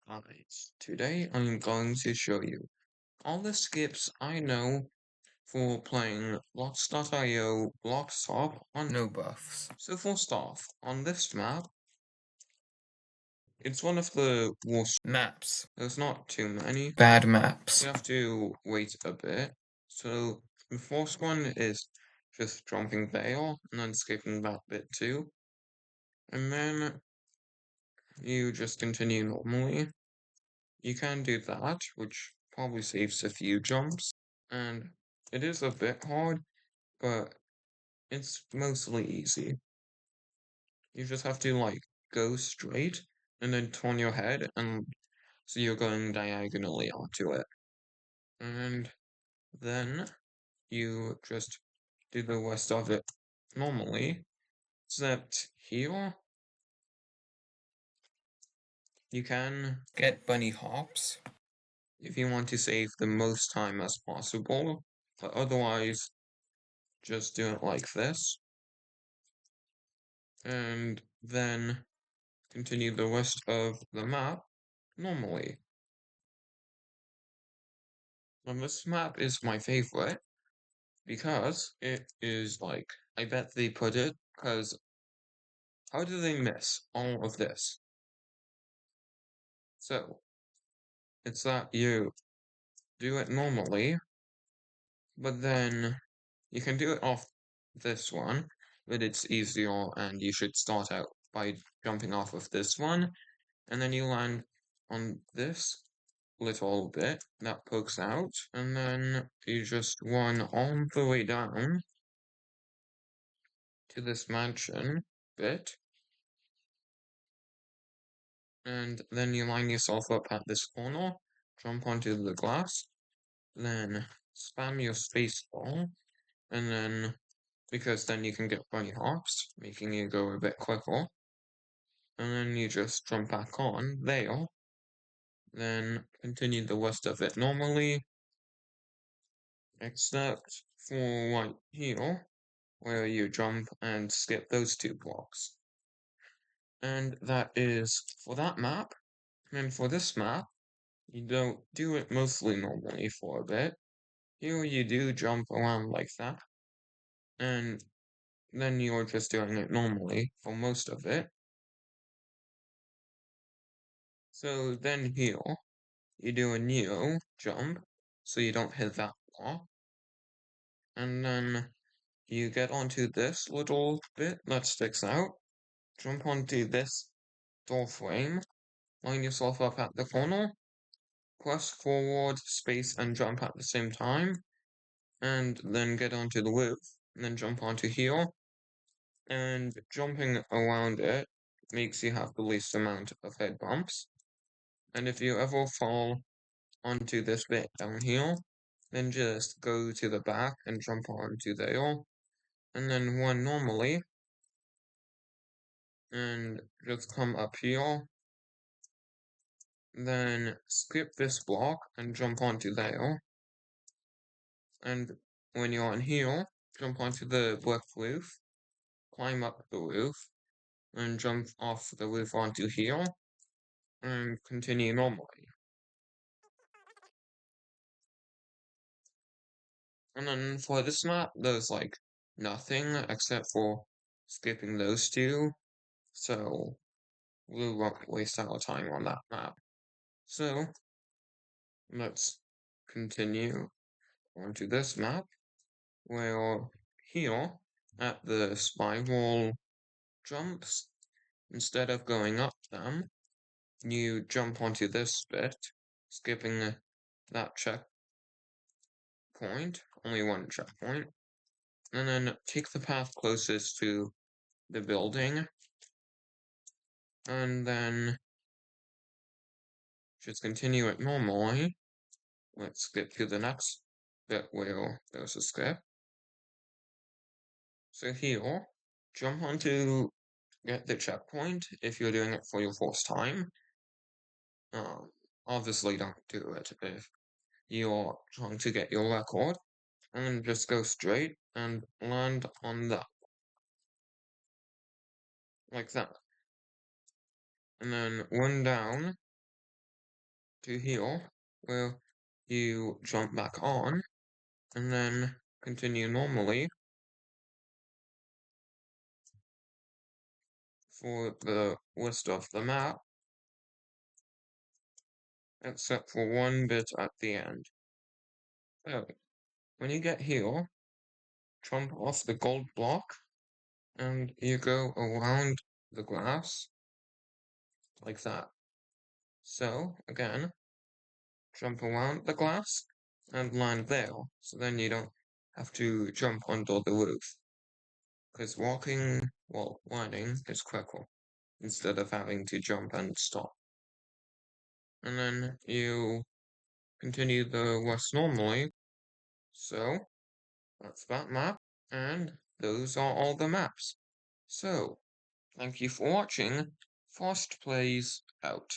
Alright, today I'm going to show you all the skips I know for playing Bloxd.io Bloxd Hop on Nobuffs. So first off, on this map, it's one of the worst maps. There's not too many bad maps. You have to wait a bit. So the first one is just jumping there and then skipping that bit too. And then you just continue normally. You can do that, which probably saves a few jumps, and it is a bit hard, but it's mostly easy. You just have to like go straight and then turn your head, and so you're going diagonally onto it. And then you just do the rest of it normally, except here you can get bunny hops if you want to save the most time as possible, but otherwise just do it like this, and then continue the rest of the map normally. And this map is my favorite because it is like, I bet they put it, because how do they miss all of this? So, it's that you do it normally, but then you can do it off this one, but it's easier and you should start out by jumping off of this one, and then you land on this little bit that pokes out, and then you just run all the way down to this mansion bit, and then you line yourself up at this corner, jump onto the glass, then spam your space bar, and then because then you can get bunny hops, making you go a bit quicker, and then you just jump back on there, then continue the rest of it normally, except for right here, where you jump and skip those two blocks. And that is for that map. And for this map, you don't do it mostly normally for a bit. Here you do jump around like that, and then you're just doing it normally for most of it. So then here, you do a neo jump, so you don't hit that block. And then you get onto this little bit that sticks out, jump onto this door frame, line yourself up at the corner, press forward, space, and jump at the same time, and then get onto the roof, and then jump onto here, and jumping around it makes you have the least amount of head bumps. And if you ever fall onto this bit down here, then just go to the back and jump onto there, and then run normally, and just come up here, then skip this block and jump onto there, and when you're on here, jump onto the brick roof, climb up the roof, and jump off the roof onto here, and continue normally. And then for this map, there's like nothing except for skipping those two, so we won't waste our time on that map. So let's continue onto this map, where here at the spiral jumps, instead of going up them, you jump onto this bit, skipping that checkpoint, only one checkpoint, and then take the path closest to the building, and then just continue it normally. Let's skip to the next bit where there's a skip. So here, jump onto get the checkpoint if you're doing it for your first time. Obviously don't do it if you're trying to get your record, and then just go straight and land on that, like that. And then run down to here, where you jump back on, and then continue normally for the rest of the map, except for one bit at the end. So, when you get here, jump off the gold block, and you go around the glass, like that. So, again, jump around the glass, and land there, so then you don't have to jump onto the roof. Because walking, well, landing is quicker, instead of having to jump and stop. And then you continue the rest normally. So, that's that map, and those are all the maps. So, thank you for watching. Fast Plays out.